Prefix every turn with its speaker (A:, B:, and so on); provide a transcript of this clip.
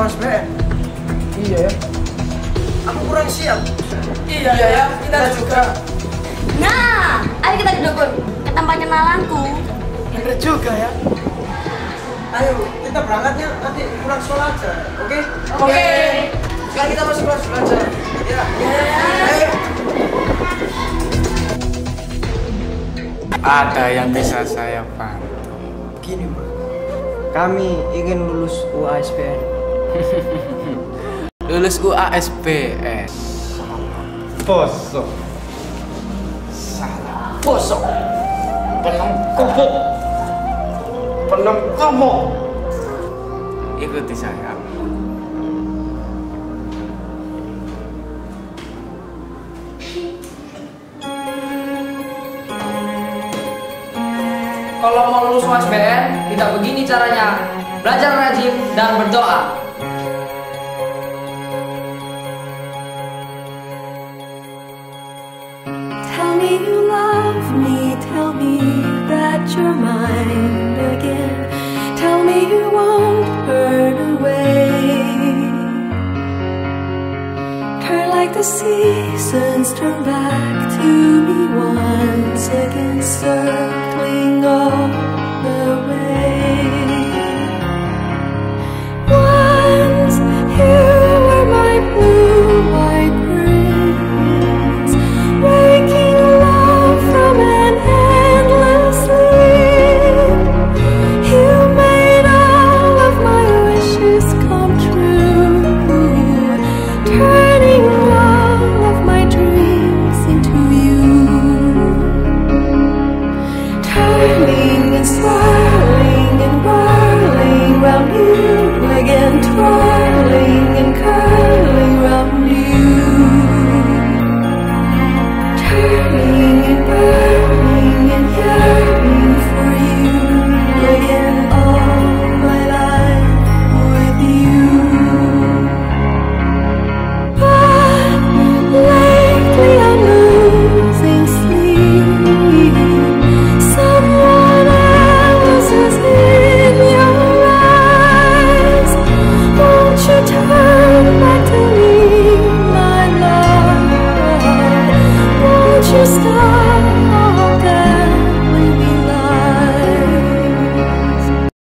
A: Mas Ben.
B: Iya ya.
A: Aku kurang siap.
B: Iya ya, kita juga.
C: Nah, ayo kita duduk ke tempat kenalanku.
B: Bener juga ya.
A: Ayo, kita berangkatnya nanti pulang sekolah aja, oke?
B: Oke.
A: Sekarang kita masuk kelas belajar. Ya. Ayo.
D: Ada yang bisa saya bantu.
A: Begini, Mbak. Kami ingin lulus UASBN.
D: Lulus UASBN.
B: Bosok.
D: Salah.
B: Bosok.
D: Penengkupuk. Penengkupuk. Ikuti saya.
E: Kalau mau lulus UASBN, tidak begini caranya. Belajar rajin dan berdoa.
F: Tell me you love me, tell me that you're mine again. Tell me you won't burn away. Turn like the seasons, turn back to me once again, circling all the way. Once you were my blue-white prince, waking love from an endless sleep. You made all of my wishes come true, turning all of my dreams into you, turning inside.